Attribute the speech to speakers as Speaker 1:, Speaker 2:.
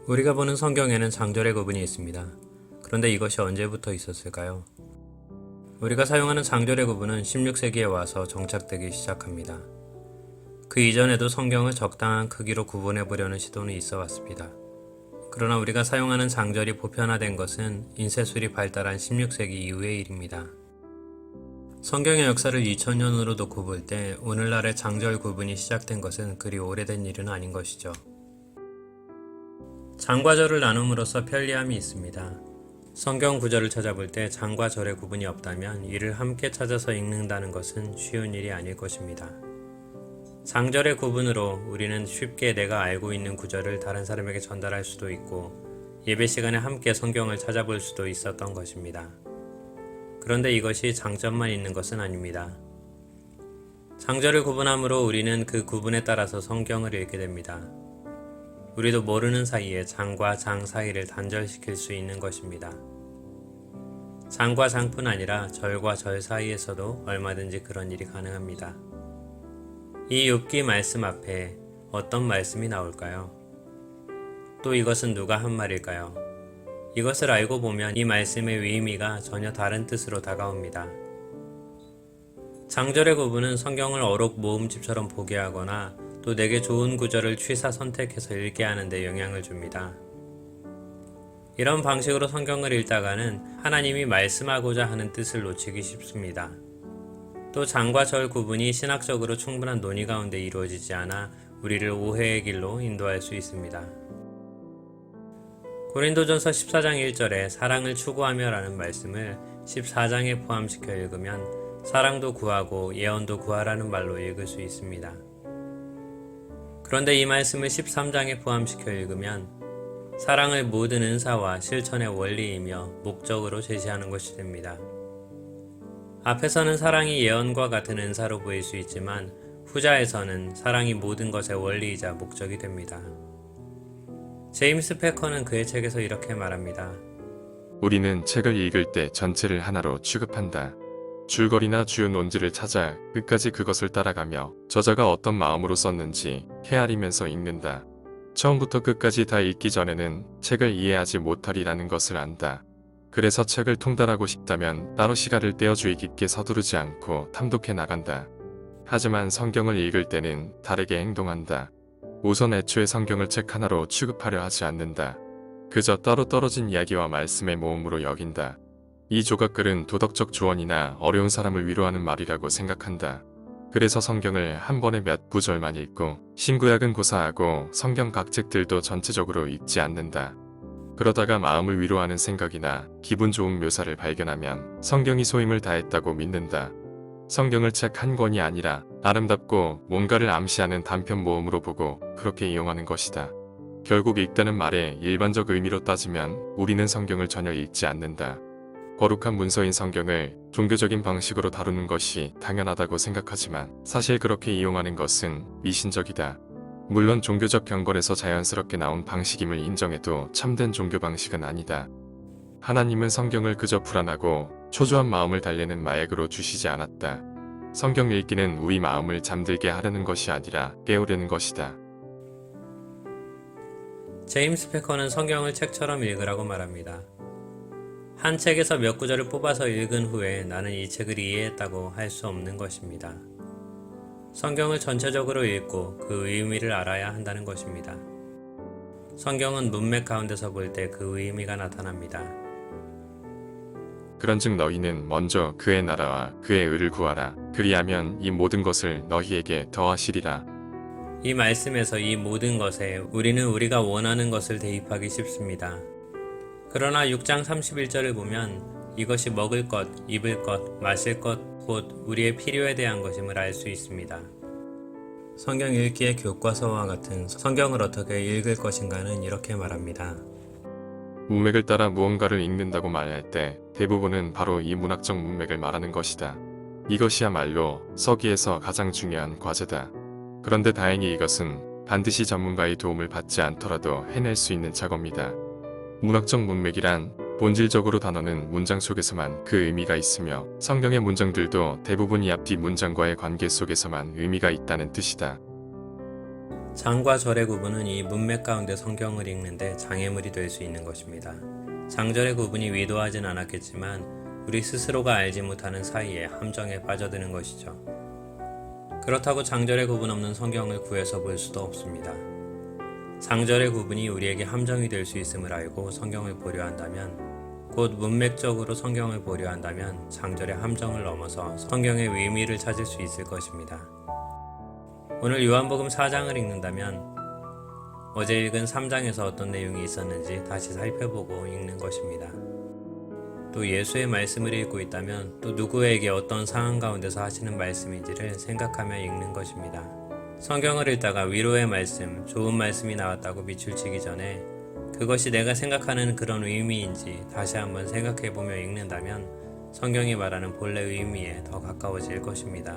Speaker 1: 우리가 보는 성경에는 장절의 구분이 있습니다. 그런데 이것이 언제부터 있었을까요? 우리가 사용하는 장절의 구분은 16세기에 와서 정착되기 시작합니다. 그 이전에도 성경을 적당한 크기로 구분해 보려는 시도는 있어 왔습니다. 그러나 우리가 사용하는 장절이 보편화된 것은 인쇄술이 발달한 16세기 이후의 일입니다. 성경의 역사를 2000년으로 놓고 볼 때 오늘날의 장절 구분이 시작된 것은 그리 오래된 일은 아닌 것이죠. 장과 절을 나눔으로써 편리함이 있습니다. 성경 구절을 찾아볼 때 장과 절의 구분이 없다면 이를 함께 찾아서 읽는다는 것은 쉬운 일이 아닐 것입니다. 장절의 구분으로 우리는 쉽게 내가 알고 있는 구절을 다른 사람에게 전달할 수도 있고 예배 시간에 함께 성경을 찾아볼 수도 있었던 것입니다. 그런데 이것이 장점만 있는 것은 아닙니다. 장절을 구분함으로 우리는 그 구분에 따라서 성경을 읽게 됩니다. 우리도 모르는 사이에 장과 장 사이를 단절시킬 수 있는 것입니다. 장과 장뿐 아니라 절과 절 사이에서도 얼마든지 그런 일이 가능합니다. 이 욥기 말씀 앞에 어떤 말씀이 나올까요? 또 이것은 누가 한 말일까요? 이것을 알고 보면 이 말씀의 의미가 전혀 다른 뜻으로 다가옵니다. 장절의 구분은 성경을 어록 모음집처럼 보게 하거나 또 내게 좋은 구절을 취사 선택해서 읽게 하는 데 영향을 줍니다. 이런 방식으로 성경을 읽다가는 하나님이 말씀하고자 하는 뜻을 놓치기 쉽습니다. 또 장과 절 구분이 신학적으로 충분한 논의 가운데 이루어지지 않아 우리를 오해의 길로 인도할 수 있습니다. 고린도전서 14장 1절에 사랑을 추구하며 라는 말씀을 14장에 포함시켜 읽으면 사랑도 구하고 예언도 구하라는 말로 읽을 수 있습니다. 그런데 이 말씀을 13장에 포함시켜 읽으면 사랑을 모든 은사와 실천의 원리이며 목적으로 제시하는 것이 됩니다. 앞에서는 사랑이 예언과 같은 은사로 보일 수 있지만 후자에서는 사랑이 모든 것의 원리이자 목적이 됩니다. 제임스 패커는 그의 책에서 이렇게 말합니다.
Speaker 2: 우리는 책을 읽을 때 전체를 하나로 취급한다. 줄거리나 주요 논지를 찾아 끝까지 그것을 따라가며 저자가 어떤 마음으로 썼는지 헤아리면서 읽는다. 처음부터 끝까지 다 읽기 전에는 책을 이해하지 못하리라는 것을 안다. 그래서 책을 통달하고 싶다면 따로 시간을 떼어 주의 깊게 서두르지 않고 탐독해 나간다. 하지만 성경을 읽을 때는 다르게 행동한다. 우선 애초에 성경을 책 하나로 취급하려 하지 않는다. 그저 따로 떨어진 이야기와 말씀의 모음으로 여긴다. 이 조각글은 도덕적 조언이나 어려운 사람을 위로하는 말이라고 생각한다. 그래서 성경을 한 번에 몇 구절만 읽고 신구약은 고사하고 성경 각 책들도 전체적으로 읽지 않는다. 그러다가 마음을 위로하는 생각이나 기분 좋은 묘사를 발견하면 성경이 소임을 다했다고 믿는다. 성경을 책 한 권이 아니라 아름답고 뭔가를 암시하는 단편 모음으로 보고 그렇게 이용하는 것이다. 결국 읽다는 말의 일반적 의미로 따지면 우리는 성경을 전혀 읽지 않는다. 거룩한 문서인 성경을 종교적인 방식으로 다루는 것이 당연하다고 생각하지만 사실 그렇게 이용하는 것은 미신적이다. 물론 종교적 경건에서 자연스럽게 나온 방식임을 인정해도 참된 종교 방식은 아니다. 하나님은 성경을 그저 불안하고 초조한 마음을 달래는 마약으로 주시지 않았다. 성경 읽기는 우리 마음을 잠들게 하려는 것이 아니라 깨우려는 것이다.
Speaker 1: 제임스 패커는 성경을 책처럼 읽으라고 말합니다. 한 책에서 몇 구절을 뽑아서 읽은 후에 나는 이 책을 이해했다고 할 수 없는 것입니다. 성경을 전체적으로 읽고 그 의미를 알아야 한다는 것입니다. 성경은 문맥 가운데서 볼 때 그 의미가 나타납니다.
Speaker 2: 그런즉 너희는 먼저 그의 나라와 그의 의를 구하라. 그리하면 이 모든 것을 너희에게 더하시리라.
Speaker 1: 이 말씀에서 이 모든 것에 우리는 우리가 원하는 것을 대입하기 쉽습니다. 그러나 6장 31절을 보면 이것이 먹을 것, 입을 것, 마실 것, 곧 우리의 필요에 대한 것임을 알 수 있습니다. 성경 읽기의 교과서와 같은 성경을 어떻게 읽을 것인가는 이렇게 말합니다.
Speaker 2: 문맥을 따라 무언가를 읽는다고 말할 때 대부분은 바로 이 문학적 문맥을 말하는 것이다. 이것이야말로 서기에서 가장 중요한 과제다. 그런데 다행히 이것은 반드시 전문가의 도움을 받지 않더라도 해낼 수 있는 작업이다. 문학적 문맥이란 본질적으로 단어는 문장 속에서만 그 의미가 있으며 성경의 문장들도 대부분 이 앞뒤 문장과의 관계 속에서만 의미가 있다는 뜻이다.
Speaker 1: 장과 절의 구분은 이 문맥 가운데 성경을 읽는데 장애물이 될 수 있는 것입니다. 장절의 구분이 위도하진 않았겠지만 우리 스스로가 알지 못하는 사이에 함정에 빠져드는 것이죠. 그렇다고 장절의 구분 없는 성경을 구해서 볼 수도 없습니다. 장절의 구분이 우리에게 함정이 될 수 있음을 알고 성경을 보려 한다면, 곧 문맥적으로 성경을 보려 한다면 장절의 함정을 넘어서 성경의 의미를 찾을 수 있을 것입니다. 오늘 요한복음 4장을 읽는다면 어제 읽은 3장에서 어떤 내용이 있었는지 다시 살펴보고 읽는 것입니다. 또 예수의 말씀을 읽고 있다면 또 누구에게 어떤 상황 가운데서 하시는 말씀인지를 생각하며 읽는 것입니다. 성경을 읽다가 위로의 말씀, 좋은 말씀이 나왔다고 밑줄치기 전에 그것이 내가 생각하는 그런 의미인지 다시 한번 생각해보며 읽는다면 성경이 말하는 본래 의미에 더 가까워질 것입니다.